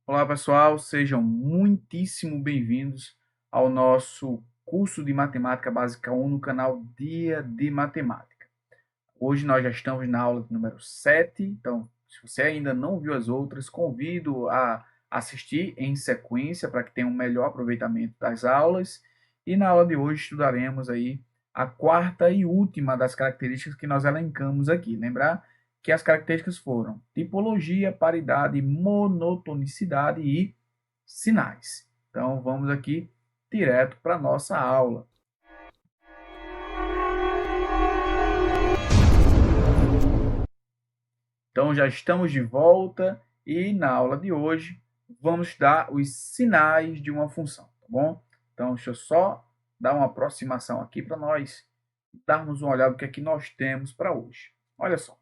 Olá pessoal, sejam muitíssimo bem-vindos ao nosso curso de Matemática Básica 1 no canal Dia de Matemática. Hoje nós já estamos na aula número 7, então se você ainda não viu as outras, convido a assistir em sequência para que tenha um melhor aproveitamento das aulas. E na aula de hoje estudaremos aí a quarta e última das características que nós elencamos aqui. Lembrar que as características foram tipologia, paridade, monotonicidade e sinais. Então vamos aqui direto para a nossa aula. Então já estamos de volta e na aula de hoje vamos dar os sinais de uma função, tá bom? Então deixa eu só dar uma aproximação aqui para nós darmos uma olhada no que é que nós temos para hoje. Olha só,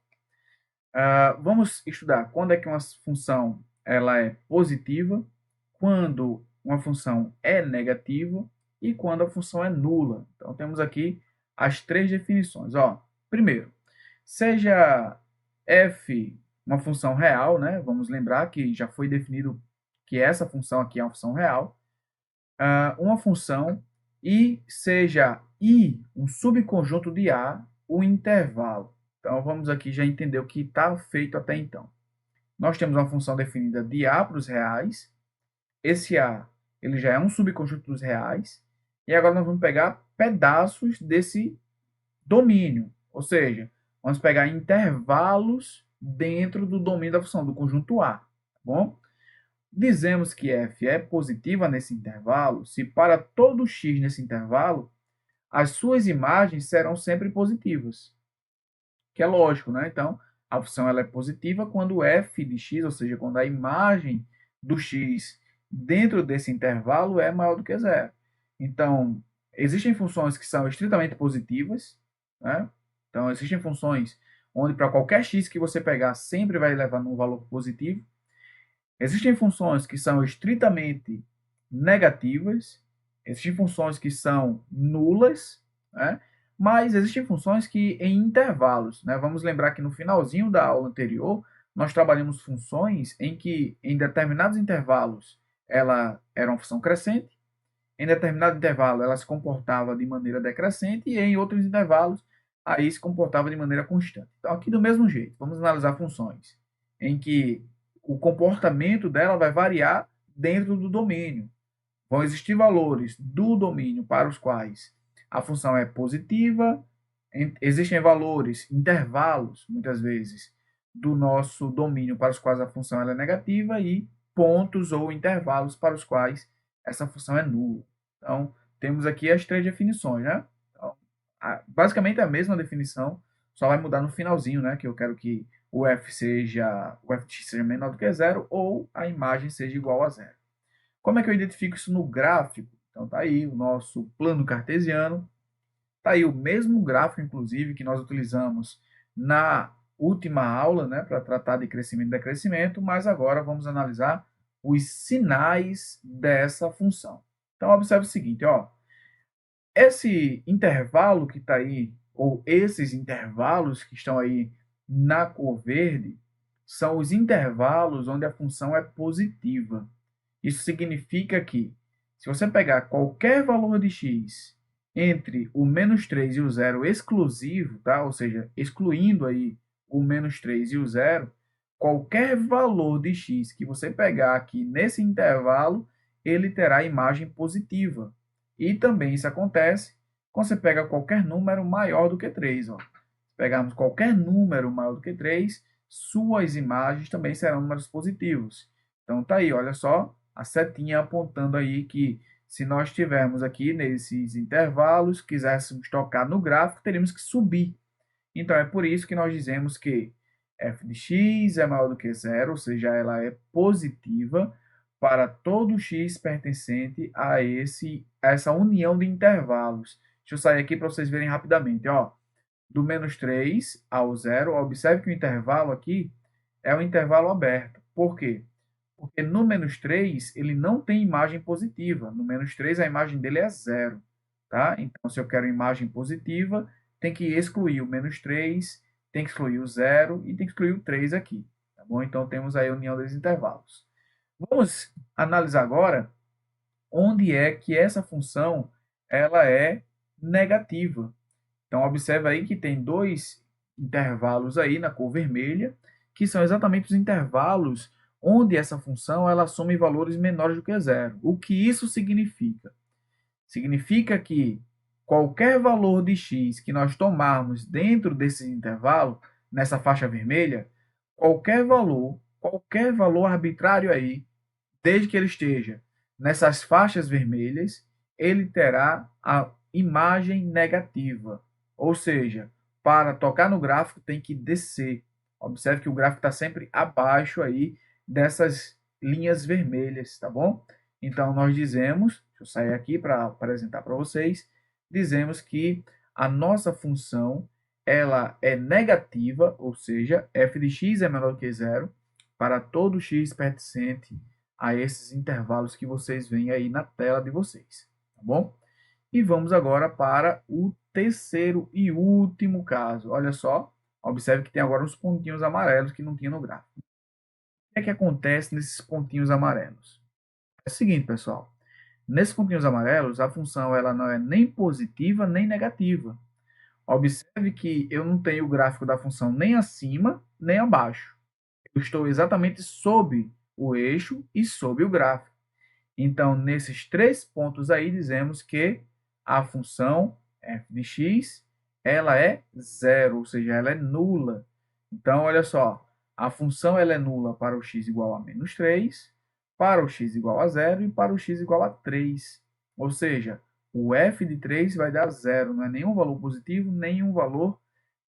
vamos estudar quando é que uma função ela é positiva, quando uma função é negativa e quando a função é nula. Então temos aqui as três definições. Ó, primeiro, seja f uma função real, né? Vamos lembrar que já foi definido que essa função aqui é uma função real. Uma função e seja I um subconjunto de A, o intervalo. Então vamos aqui já entender o que está feito até então. Nós temos uma função definida de A para os reais. Esse A ele já é um subconjunto dos reais. E agora nós vamos pegar pedaços desse domínio. Ou seja, vamos pegar intervalos dentro do domínio da função, do conjunto A. Tá bom? Dizemos que f é positiva nesse intervalo se para todo x nesse intervalo as suas imagens serão sempre positivas. Que é lógico, né? Então, a função ela é positiva quando f de x, ou seja, quando a imagem do x dentro desse intervalo é maior do que zero. Então, existem funções que são estritamente positivas, né? Então, existem funções onde para qualquer x que você pegar sempre vai levar num valor positivo. Existem funções que são estritamente negativas, existem funções que são nulas, né? Mas existem funções que em intervalos, né? Vamos lembrar que no finalzinho da aula anterior, nós trabalhamos funções em que em determinados intervalos ela era uma função crescente, em determinado intervalo ela se comportava de maneira decrescente e em outros intervalos aí se comportava de maneira constante. Então aqui do mesmo jeito, vamos analisar funções em que o comportamento dela vai variar dentro do domínio. Vão existir valores do domínio para os quais a função é positiva, existem valores, intervalos, muitas vezes, do nosso domínio para os quais a função é negativa e pontos ou intervalos para os quais essa função é nula. Então, temos aqui as três definições, né? Então, basicamente a mesma definição, só vai mudar no finalzinho, né? Que eu quero que o f de x seja menor do que zero ou a imagem seja igual a zero. Como é que eu identifico isso no gráfico? Então tá aí o nosso plano cartesiano, tá aí o mesmo gráfico, inclusive, que nós utilizamos na última aula, né, para tratar de crescimento e decrescimento, mas agora vamos analisar os sinais dessa função. Então observe o seguinte, ó, esse intervalo que está aí, ou esses intervalos que estão aí na cor verde, são os intervalos onde a função é positiva. Isso significa que, se você pegar qualquer valor de x entre o menos 3 e o zero exclusivo, tá? Ou seja, excluindo aí o menos 3 e o zero, qualquer valor de x que você pegar aqui nesse intervalo, ele terá imagem positiva. E também isso acontece quando você pega qualquer número maior do que 3. Ó. Se pegarmos qualquer número maior do que 3, suas imagens também serão números positivos. Então tá aí, olha só, a setinha apontando aí que se nós tivermos aqui nesses intervalos, quiséssemos tocar no gráfico, teríamos que subir. Então é por isso que nós dizemos que f de x é maior do que zero, ou seja, ela é positiva para todo x pertencente a essa união de intervalos. Deixa eu sair aqui para vocês verem rapidamente. Ó, do menos 3 ao zero, observe que o intervalo aqui é um intervalo aberto. Por quê? Porque no menos 3 ele não tem imagem positiva. No menos 3 a imagem dele é zero. Tá? Então, se eu quero imagem positiva, tem que excluir o menos 3, tem que excluir o zero e tem que excluir o 3 aqui. Tá bom? Então, temos aí a união dos intervalos. Vamos analisar agora onde é que essa função ela é negativa. Então, observe aí que tem dois intervalos aí na cor vermelha, que são exatamente os intervalos onde essa função ela assume valores menores do que zero. O que isso significa? Significa que qualquer valor de x que nós tomarmos dentro desse intervalo, nessa faixa vermelha, qualquer valor arbitrário aí, desde que ele esteja nessas faixas vermelhas, ele terá a imagem negativa. Ou seja, para tocar no gráfico tem que descer. Observe que o gráfico está sempre abaixo aí dessas linhas vermelhas, tá bom? Então, nós dizemos, deixa eu sair aqui para apresentar para vocês, dizemos que a nossa função ela é negativa, ou seja, f de x é menor que zero, para todo x pertencente a esses intervalos que vocês veem aí na tela de vocês, tá bom? E vamos agora para o terceiro e último caso. Olha só, observe que tem agora uns pontinhos amarelos que não tinha no gráfico. O que é que acontece nesses pontinhos amarelos? É o seguinte, pessoal. Nesses pontinhos amarelos, a função ela não é nem positiva nem negativa. Observe que eu não tenho o gráfico da função nem acima nem abaixo. Eu estou exatamente sob o eixo e sob o gráfico. Então, nesses três pontos aí, dizemos que a função f de x ela é zero, ou seja, ela é nula. Então, olha só, a função ela é nula para o x igual a menos 3, para o x igual a zero e para o x igual a 3. Ou seja, o f de 3 vai dar zero, não é nenhum valor positivo, nenhum valor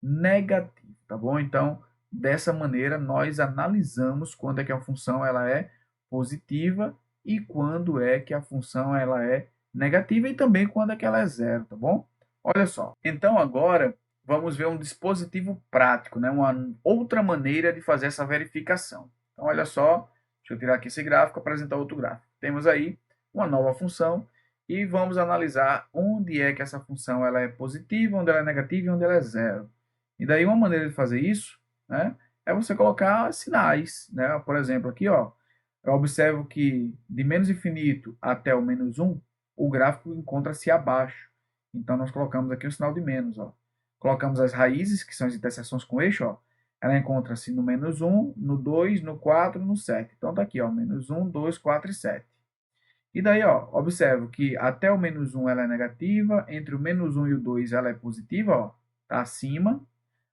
negativo, tá bom? Então, dessa maneira, nós analisamos quando é que a função ela é positiva e quando é que a função ela é negativa e também quando é que ela é zero, tá bom? Olha só. Então, agora, vamos ver um dispositivo prático, né? Uma outra maneira de fazer essa verificação. Então, olha só, deixa eu tirar aqui esse gráfico e apresentar outro gráfico. Temos aí uma nova função e vamos analisar onde é que essa função ela é positiva, onde ela é negativa e onde ela é zero. E daí uma maneira de fazer isso, né, é você colocar sinais, né? Por exemplo, aqui, ó, eu observo que de menos infinito até o menos 1, o gráfico encontra-se abaixo. Então nós colocamos aqui o sinal de menos, ó. Colocamos as raízes, que são as interseções com eixo, ó. Ela encontra-se no menos 1, no 2, no 4, no 7. Então tá aqui, ó, menos 1, 2, 4 e 7. E daí, ó, observo que até o menos 1 ela é negativa, entre o menos 1 e o 2 ela é positiva, ó, tá acima.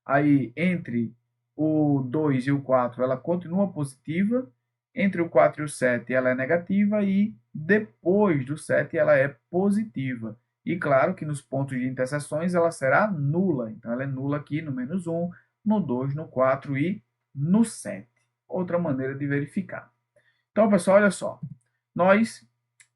Aí, entre o 2 e o 4, ela continua positiva. Entre o 4 e o 7, ela é negativa. E depois do 7, ela é positiva. E claro que nos pontos de interseções, ela será nula. Então, ela é nula aqui no menos 1, no 2, no 4 e no 7. Outra maneira de verificar. Então, pessoal, olha só. Nós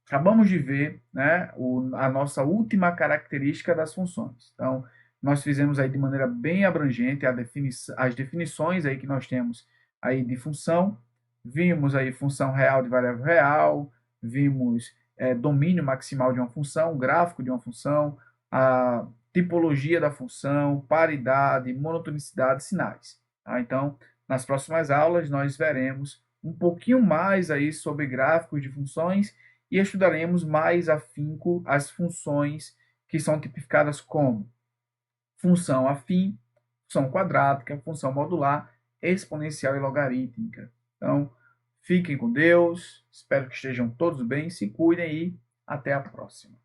acabamos de ver, né, a nossa última característica das funções. Então, nós fizemos aí de maneira bem abrangente as definições aí que nós temos aí de função. Vimos aí função real de variável real, vimos domínio maximal de uma função, gráfico de uma função, a tipologia da função, paridade, monotonicidade, sinais. Tá? Então, nas próximas aulas nós veremos um pouquinho mais aí sobre gráficos de funções e estudaremos mais afinco as funções que são tipificadas como função afim, função quadrática, função modular, exponencial e logarítmica. Então, fiquem com Deus, espero que estejam todos bem, se cuidem e até a próxima.